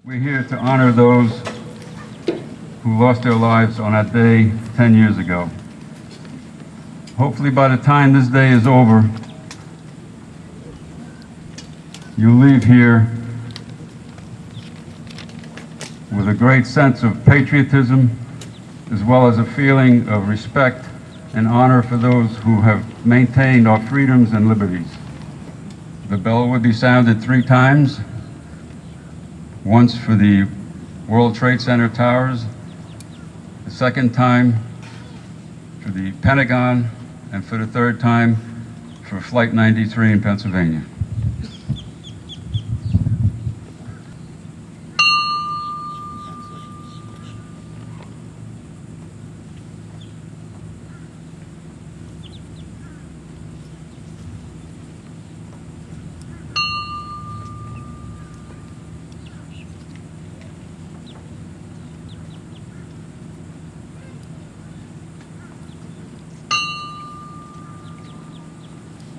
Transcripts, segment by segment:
We're here to honor those who lost their lives on that day 10 years ago. Hopefully by the time this day is over, you'll leave here with a great sense of patriotism, as well as a feeling of respect and honor for those who have maintained our freedoms and liberties. The bell would be sounded 3 times, once for the World Trade Center towers, the second time for the Pentagon, and for the 3rd time for Flight 93 in Pennsylvania.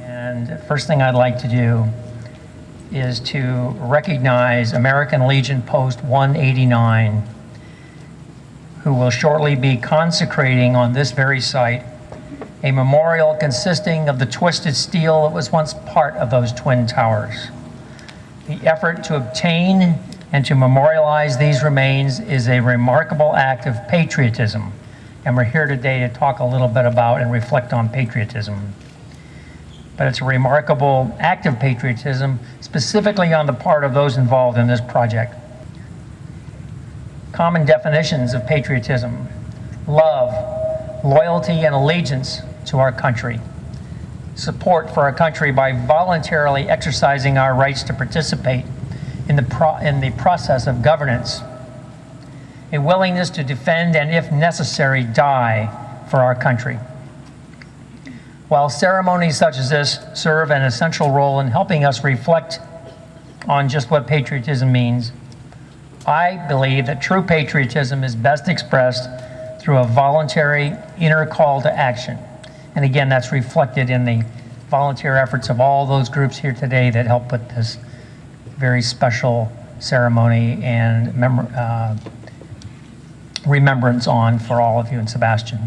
And the first thing I'd like to do is to recognize American Legion Post 189, who will shortly be consecrating on this very site a memorial consisting of the twisted steel that was once part of those twin towers. The effort to obtain and to memorialize these remains is a remarkable act of patriotism, and we're here today to talk a little bit about and reflect on patriotism. But it's a remarkable act of patriotism, specifically on the part of those involved in this project. Common definitions of patriotism: love, loyalty, and allegiance to our country. Support for our country by voluntarily exercising our rights to participate in the process of governance. A willingness to defend and, if necessary, die for our country. While ceremonies such as this serve an essential role in helping us reflect on just what patriotism means, I believe that true patriotism is best expressed through a voluntary inner call to action. And again, that's reflected in the volunteer efforts of all those groups here today that help put this very special ceremony and remembrance on for all of you in Sebastian.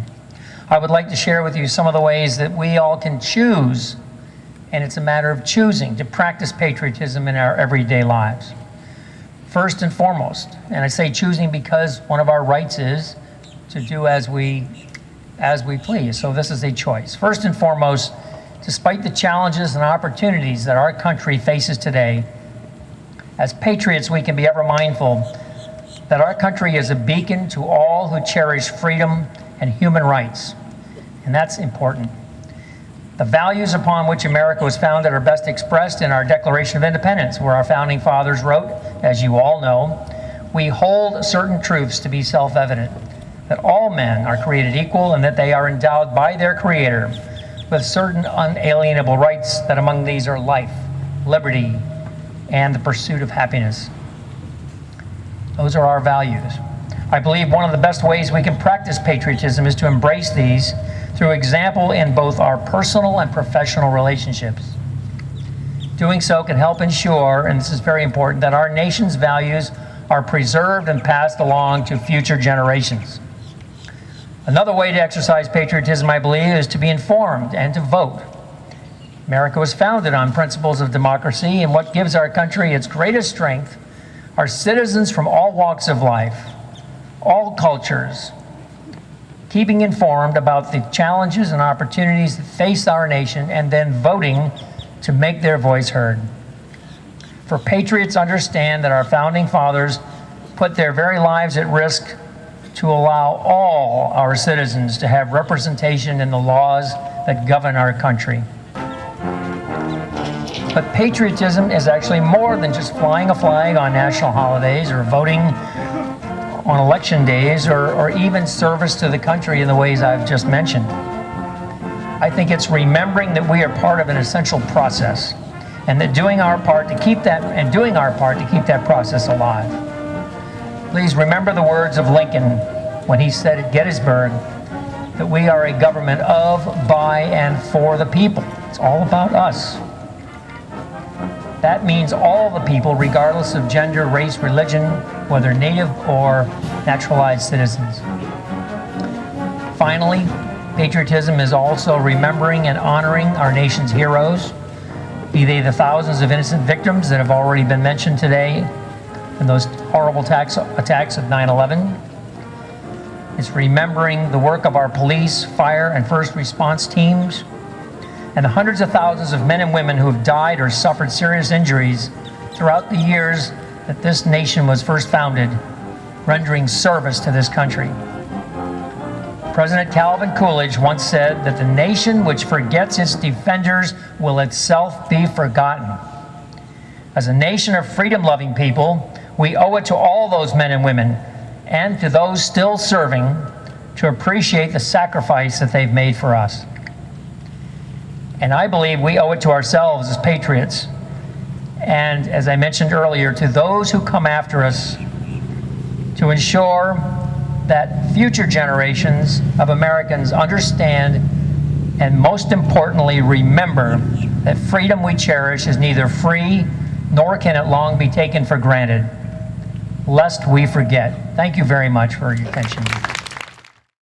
I would like to share with you some of the ways that we all can choose, and it's a matter of choosing to practice patriotism in our everyday lives. First and foremost, and I say choosing because one of our rights is to do as we please, so this is a choice. First and foremost, despite the challenges and opportunities that our country faces today, as patriots we can be ever mindful that our country is a beacon to all who cherish freedom and human rights, and that's important. The values upon which America was founded are best expressed in our Declaration of Independence, where our founding fathers wrote, as you all know, "We hold certain truths to be self-evident, that all men are created equal and that they are endowed by their Creator with certain unalienable rights, that among these are life, liberty, and the pursuit of happiness." Those are our values. I believe one of the best ways we can practice patriotism is to embrace these through example in both our personal and professional relationships. Doing so can help ensure, and this is very important, that our nation's values are preserved and passed along to future generations. Another way to exercise patriotism, I believe, is to be informed and to vote. America was founded on principles of democracy, and what gives our country its greatest strength are citizens from all walks of life, all cultures, keeping informed about the challenges and opportunities that face our nation, and then voting to make their voice heard. For patriots understand that our founding fathers put their very lives at risk to allow all our citizens to have representation in the laws that govern our country. But patriotism is actually more than just flying a flag on national holidays or voting on election days or even service to the country in the ways I've just mentioned. I think it's remembering that we are part of an essential process and that doing our part to keep that process alive. Please remember the words of Lincoln when he said at Gettysburg that we are a government of, by, and for the people. It's all about us. That means all the people, regardless of gender, race, religion, whether native or naturalized citizens. Finally, patriotism is also remembering and honoring our nation's heroes, be they the thousands of innocent victims that have already been mentioned today in those horrible attacks of 9/11. It's remembering the work of our police, fire, and first response teams, and the hundreds of thousands of men and women who have died or suffered serious injuries throughout the years that this nation was first founded, rendering service to this country. President Calvin Coolidge once said that the nation which forgets its defenders will itself be forgotten. As a nation of freedom-loving people, we owe it to all those men and women and to those still serving to appreciate the sacrifice that they've made for us. And I believe we owe it to ourselves as patriots, and as I mentioned earlier, to those who come after us, to ensure that future generations of Americans understand and, most importantly, remember that freedom we cherish is neither free nor can it long be taken for granted, lest we forget. Thank you very much for your attention.